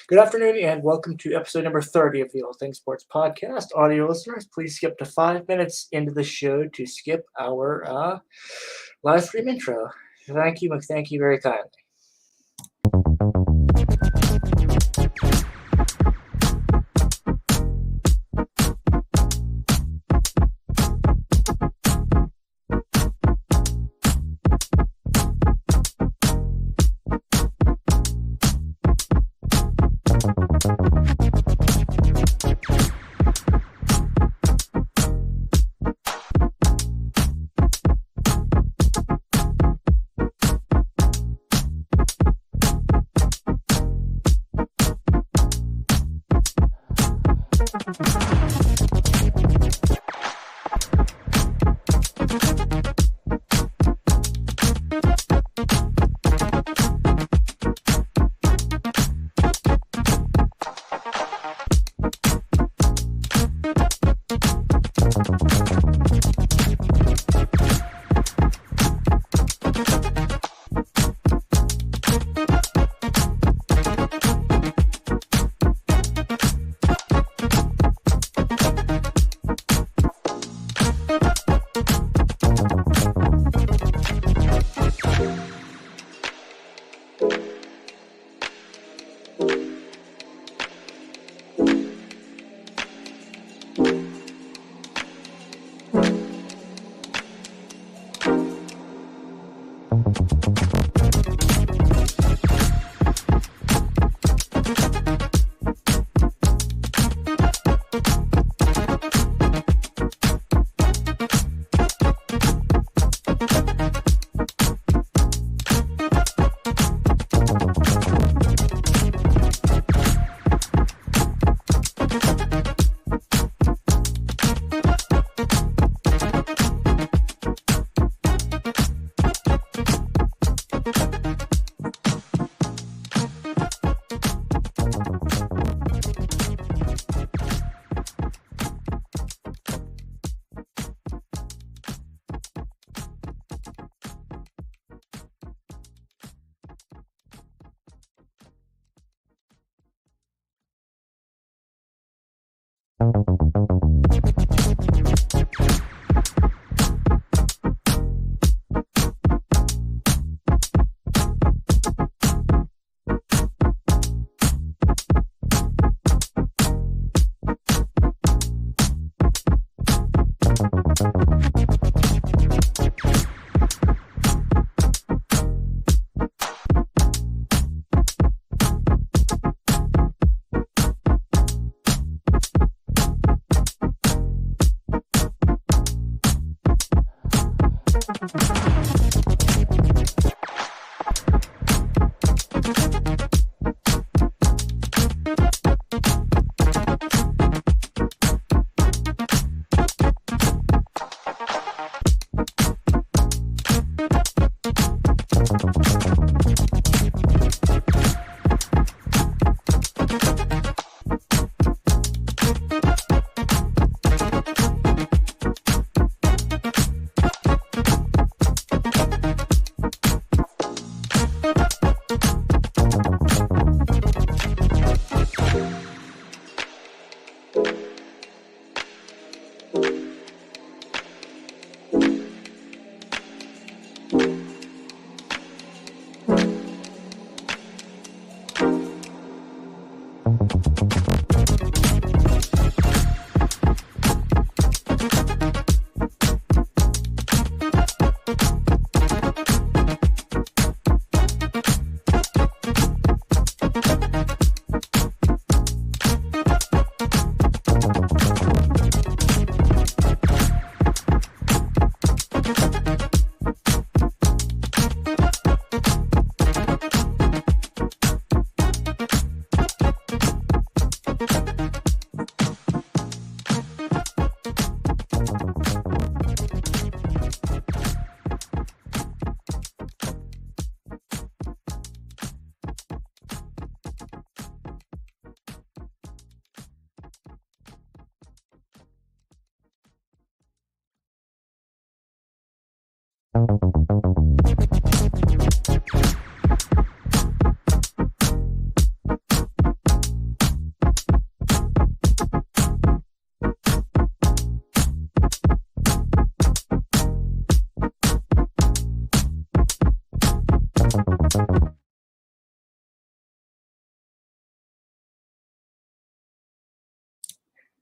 Good afternoon and welcome to episode number 30 of the All Things Sports Podcast. Audio listeners, please skip to 5 minutes into the show to skip our live stream intro. Thank you very kindly.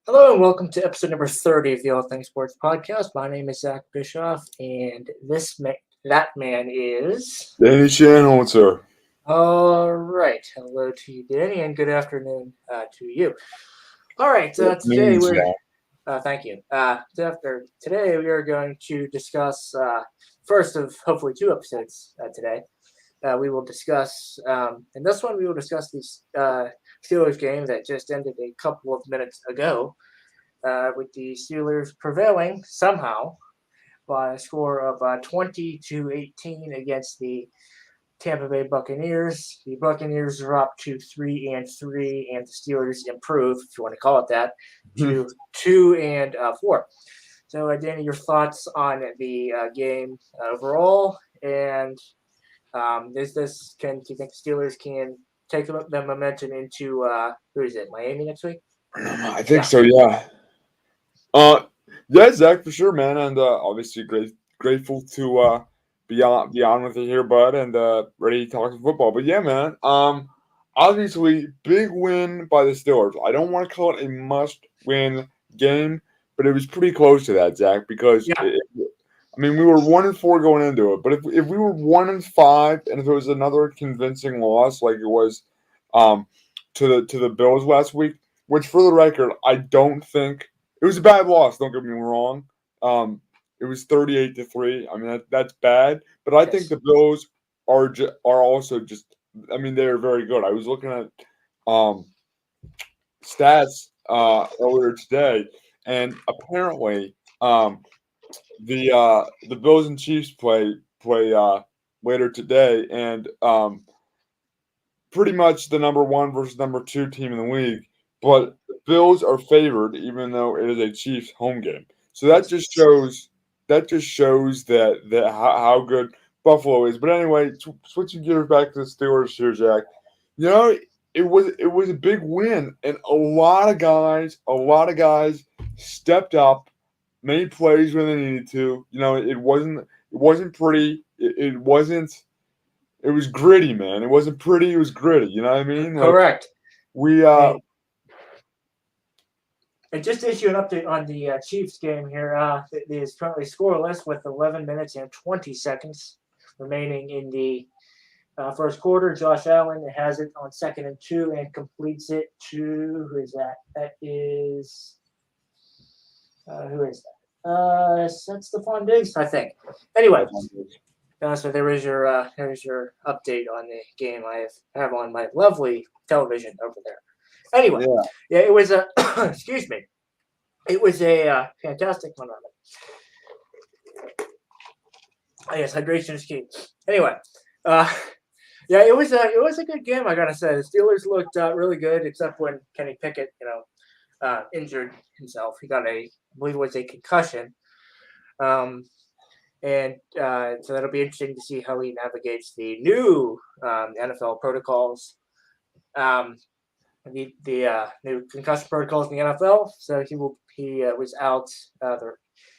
Hello and welcome to episode number 30 of the All Things Sports Podcast. My name is Zach Bischoff, and that man is. Danny Shannon, sir. All right. Hello to you, Danny, and good afternoon to you. All right. Today we're. Thank you. Today we are going to discuss first of hopefully two episodes today. We will discuss, in this one, we will discuss the Steelers game that just ended a couple of minutes ago, with the Steelers prevailing somehow by a score of 20-18 against the Tampa Bay Buccaneers. The Buccaneers dropped to 3-3, and the Steelers improved, if you want to call it that, to 2-4. So, Danny, your thoughts on the game overall, and do you think the Steelers can take the momentum into who is it? Miami next week? I think so. Yeah. Yeah, Zach, for sure, man, and obviously grateful to be on with you here, bud, and ready to talk football. But yeah, man. Obviously, big win by the Steelers. I don't want to call it a must-win game, but it was pretty close to that, Zach, because I mean, we were 1-4 going into it, but if we were 1-5, and if it was another convincing loss like it was to the Bills last week, which for the record, I don't think it was a bad loss. Don't get me wrong. It was 38-3. I mean that's bad, but I think the Bills are also just. I mean they're very good. I was looking at stats earlier today, and apparently the Bills and Chiefs play later today, and pretty much the number one versus number two team in the league. But the Bills are favored, even though it is a Chiefs home game. So that just shows that how good Buffalo is. But anyway, switching gears back to the Steelers here, Jack. You know, it was a big win, and a lot of guys stepped up, made plays when they needed to. You know, it wasn't pretty. It wasn't. It was gritty, man. It wasn't pretty. It was gritty. You know what I mean? Correct. We And just to issue an update on the Chiefs game here, it is currently scoreless with 11 minutes and 20 seconds remaining in the first quarter. Josh Allen has it on 2nd and 2 and completes it to, who is that? That is, who is that? That's Stephon Diggs, I think. Anyway, so there's your update on the game I have on my lovely television over there. Anyway, yeah, it was a excuse me. It was a fantastic one. Yes, hydration is key. Anyway, yeah, it was a good game. I gotta say, the Steelers looked really good, except when Kenny Pickett, injured himself. He got I believe it was a concussion. And so that'll be interesting to see how he navigates the new NFL protocols. The new concussion protocols in the NFL. So he was out.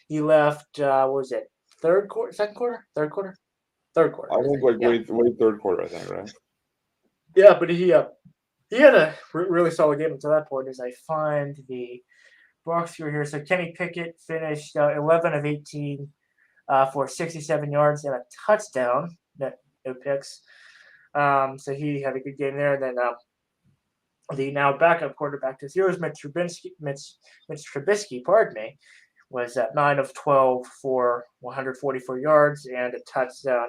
He left. What was it? Third quarter, second quarter, third quarter, third quarter. I think late third quarter. I think right. Yeah, but he had a really solid game until that point. As I find the box score here, so Kenny Pickett finished 11 of 18 for 67 yards and a touchdown. No picks. So he had a good game there. And then the now backup quarterback to Steelers, Mitch Trubisky, pardon me, was at 9 of 12 for 144 yards and a touchdown.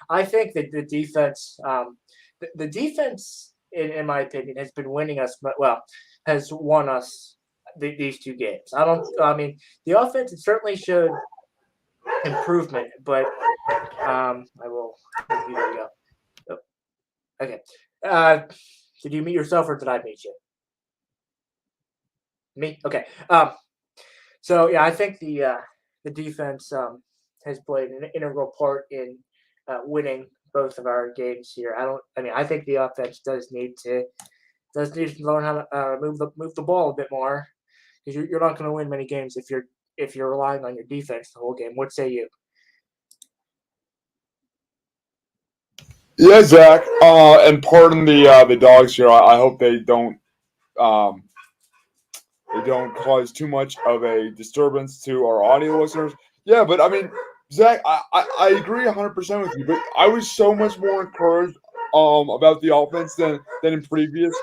I think that the defense, in my opinion, has been winning us. Well, has won us these two games. I mean, the offense certainly showed improvement, but I will. There you go. Oh, okay. Did you meet yourself or did I meet you? Me? Okay. So yeah, I think the defense has played an integral part in winning both of our games here. I think the offense does need to learn how to move the ball a bit more, because you're not going to win many games if you're relying on your defense the whole game. What say you? Yeah, Zach. And pardon the dogs here. I hope they don't they don't cause too much of a disturbance to our audio listeners. Yeah, but I mean, Zach, I agree 100% with you, but I was so much more encouraged about the offense than in previous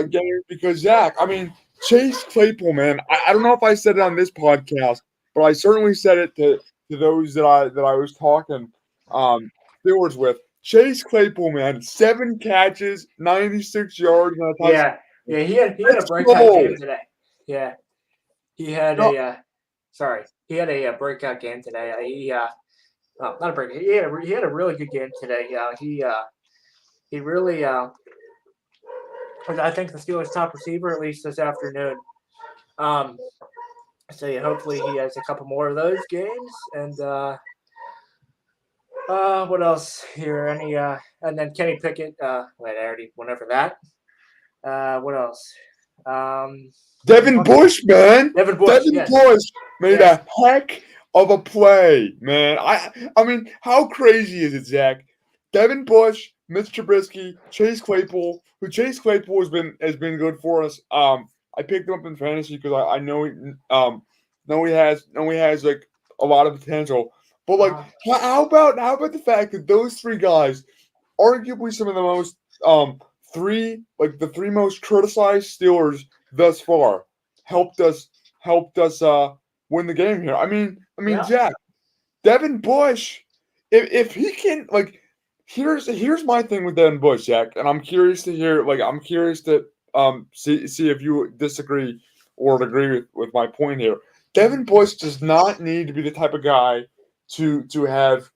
games because Zach, I mean, Chase Claypool, man, I don't know if I said it on this podcast, but I certainly said it to those that I was talking um Steelers with. Chase Claypool, man, 7 catches, 96 yards, and a touchdown. Yeah. He had a Let's breakout go. game today. Yeah, he had No, he had a breakout game today. Not a break. He had a really good game today. He really I think the Steelers' top receiver at least this afternoon. Um, so yeah, hopefully he has a couple more of those games. And what else here? And then Kenny Pickett. Wait, I already went over that. What else? We Devin talked Bush, man. Devin Bush. Devin Yes, Bush made yes. a heck of a play, man. I mean, how crazy is it, Zach? Devin Bush, Mitch Trubisky, Chase Claypool, who Chase Claypool has been good for us. I picked him up in fantasy because I know he has like a lot of potential. But like, Uh, how about the fact that those three guys, arguably some of the most the three most criticized Steelers thus far, helped us win the game here. I mean, yeah. Jack, Devin Bush, if he can like, here's my thing with Devin Bush, Jack, and I'm curious to hear I'm curious to see if you disagree or agree with my point here. Devin Bush does not need to be the type of guy to have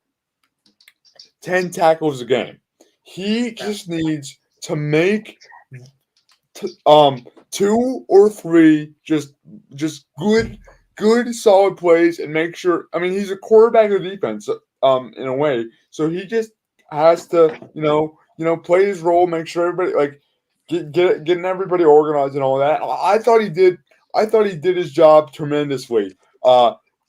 10 tackles a game. He Yeah. just needs to make two or three just good solid plays and make sure. I mean, he's a quarterback of the defense in a way, so he just has to play his role, make sure everybody like getting everybody organized and all that. I thought he did. I thought he did his job tremendously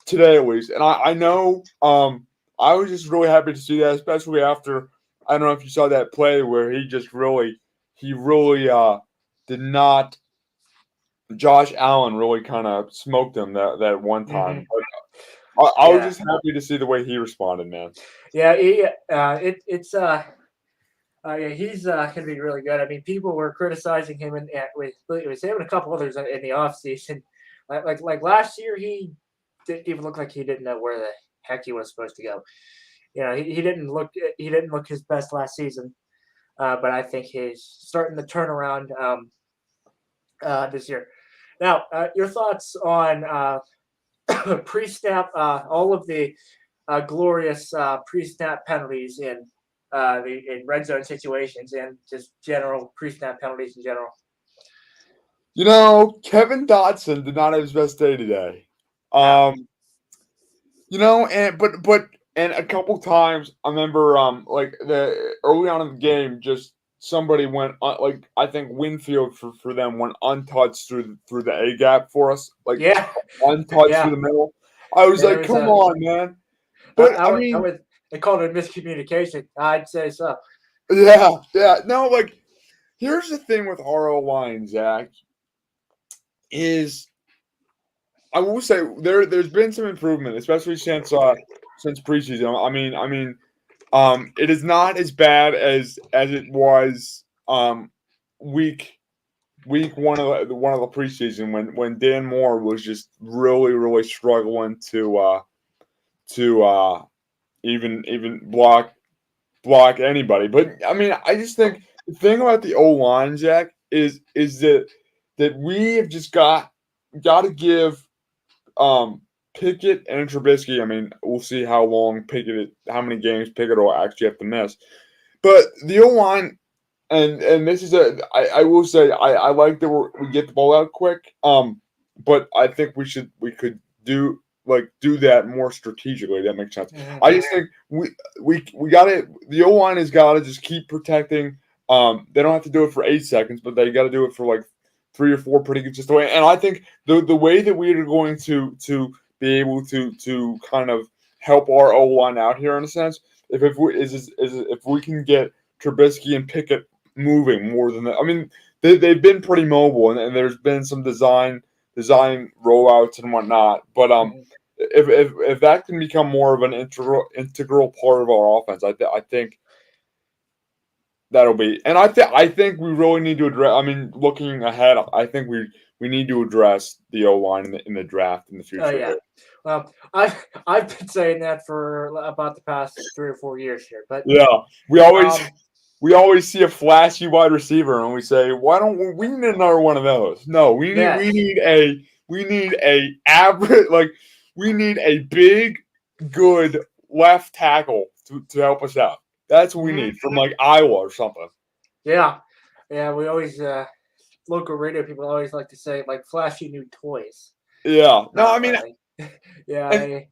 today at least, and I know I was just really happy to see that, especially after I don't know if you saw that play where he really did not. Josh Allen really kind of smoked him that one time. Hmm. But I was Yeah. just happy to see the way he responded, man. Yeah. It's yeah, he's gonna be really good. I mean, people were criticizing him with him and a couple others in the offseason. Like last year, he didn't even look like he didn't know where the heck he was supposed to go. He didn't look his best last season. But I think he's starting to turn around this year. Now, your thoughts on pre-snap, all of the glorious pre-snap penalties in red zone situations and just general pre-snap penalties in general. Kevin Dotson did not have his best day today. No. And a couple times I remember like the early on in the game, just somebody went like I think Winfield for them went untouched through the A gap for us, like Yeah. untouched through Yeah. the middle. I was There like, was come a. on, man. But I I would. I mean, would. They called it miscommunication. I'd say so. yeah, yeah. No, like here's the thing with RO line, Zach, is I will say there's been some improvement, especially since preseason. It is not as bad as it was week one of the preseason when Dan Moore was just really struggling to even block anybody. But I mean, I just think the thing about the O line, Jack, is that we have just got to give Pickett and Trubisky. I mean, we'll see how many games Pickett will actually have to miss. But the O line, and this is I will say I like that we get the ball out quick. But I think we could do that more strategically. That makes sense. Mhm. I just think we got to the O line has got to just keep protecting. They don't have to do it for 8 seconds, but they got to do it for like 3 or 4 pretty consistent way. And I think the way that we are going to be able to kind of help our O line out here in a sense, if we can get Trubisky and Pickett moving more than that. I mean, they've been pretty mobile, and there's been some design design rollouts and whatnot. But Mhm. if that can become more of an integral part of our offense, I think that'll be. And I think we really need to address. I mean, looking ahead, I think we need to address the O line in the draft in the Oh future yeah. here. Well, I've been saying that for about the past 3 or 4 years here, but Yeah, we always um, we always see a flashy wide receiver and we say, why don't we need another one of those? No, we yes. need a average like we need a big good left tackle to help us out. That's what we Hmm. need from like Iowa or something. Yeah. Yeah. We always local radio people always like to say like flashy new toys. Yeah. No, I mean Like, yeah. and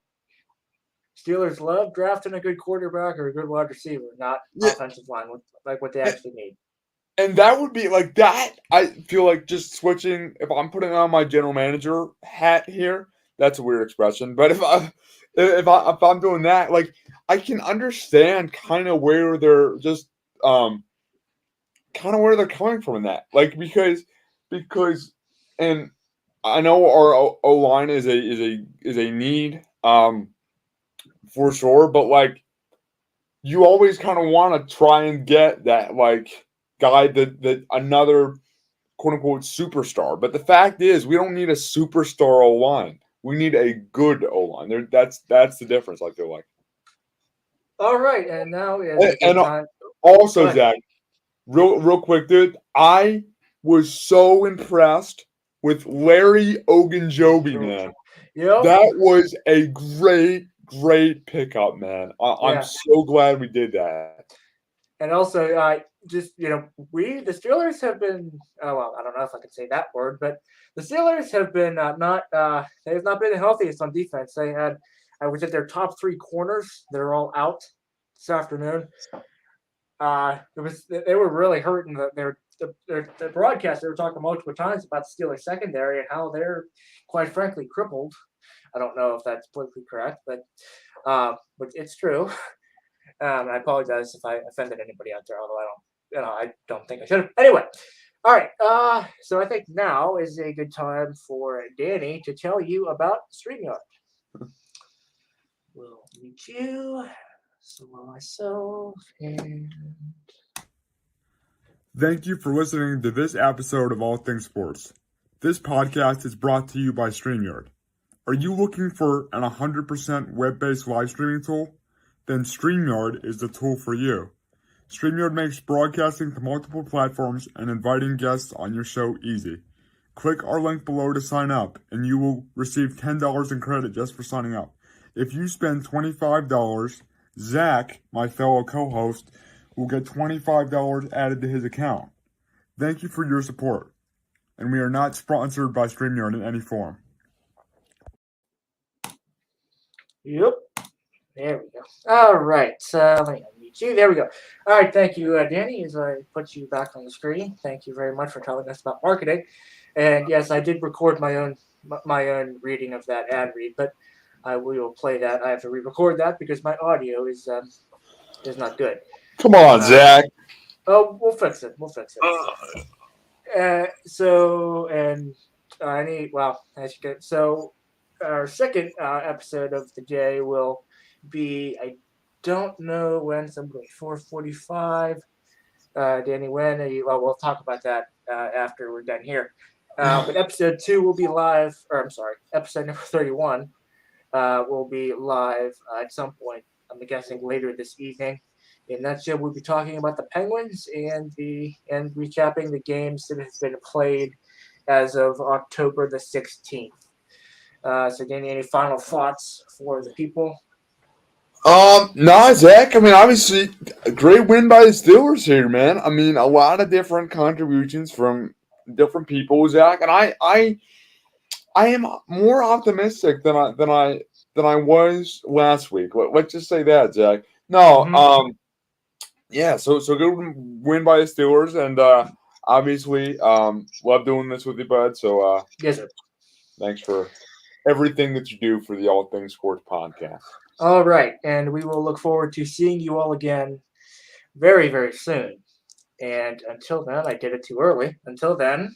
Steelers love drafting a good quarterback or a good wide receiver, not yeah, offensive line, like what they actually need. and that would be like that. I feel like just switching. If I'm putting on my general manager hat here, that's a weird expression. But if I'm doing that, like I can understand kind of where they're just um kind of where they're coming from in that. Like because and I know our O line is a need for sure, but like you always kind of want to try and get that like guy that another quote unquote superstar. But the fact is, we don't need a superstar O line. We need a good O line. There, that's the difference. I feel like. All right, and now is a good And time. Go also, ahead. Zach, real quick, dude. I was so impressed with Larry Ogunjobi, Sure. man. Yep. That was a great pickup, man. I'm Yeah. so glad we did that. And also, just we the Steelers have been. Oh well, I don't know if I can say that word, but the Steelers have been not. They have not been the healthiest on defense. They had, I was at their top three corners. They're all out this afternoon. It was they were really hurting. The broadcast. They were talking multiple times about the Steelers secondary and how they're, quite frankly, crippled. I don't know if that's politically correct, but it's true. I apologize if I offended anybody out there, although I don't think I should have. Anyway, all right. So I think now is a good time for Danny to tell you about StreamYard. We'll meet you. So myself and Thank you for listening to this episode of All Things Sports. This podcast is brought to you by StreamYard. Are you looking for an 100% web-based live streaming tool? Then StreamYard is the tool for you. StreamYard makes broadcasting to multiple platforms and inviting guests on your show easy. Click our link below to sign up, and you will receive $10 in credit just for signing up. If you spend $25, Zach, my fellow co-host, will get $25 added to his account. Thank you for your support, and we are not sponsored by StreamYard in any form. yep. There we go. All right. Let me unmute you. There we go. All right. Thank you, Danny. As I put you back on the screen, thank you very much for telling us about marketing. And yes, I did record my own reading of that ad read, but I will play that. I have to re-record that because my audio is not good. Come on, Uh, Zach. oh, we'll fix it. We'll fix it. So and I need well, as you get so our second episode of the day will be I don't know when, something 4:45. Danny, when? Well, we'll talk about that after we're done here. But episode 2 will be live, or I'm sorry, episode number 31 will be live at some point. I'm guessing later this evening. In that show, we'll be talking about the Penguins and recapping the games that have been played as of October the 16th. So, Danny, any final thoughts for the people? No, Zach. I mean, obviously, a great win by the Steelers here, man. I mean, a lot of different contributions from different people, Zach, and I am more optimistic than I was last week. Let's just say that, Zach. No, Mm-hmm. yeah. So good win by the Steelers, and obviously, love doing this with you, bud. So Yes, sir. thanks for everything that you do for the All Things Sports podcast. All right, and we will look forward to seeing you all again very, very soon. And until then, I did it too early. Until then,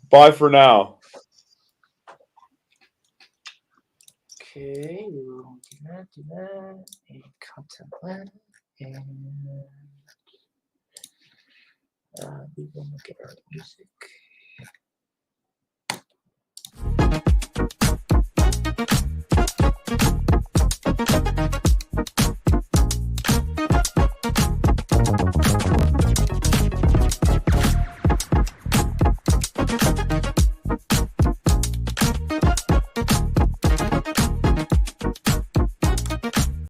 Bye for now. Okay, we will do that, and content lab, and we will look at our music.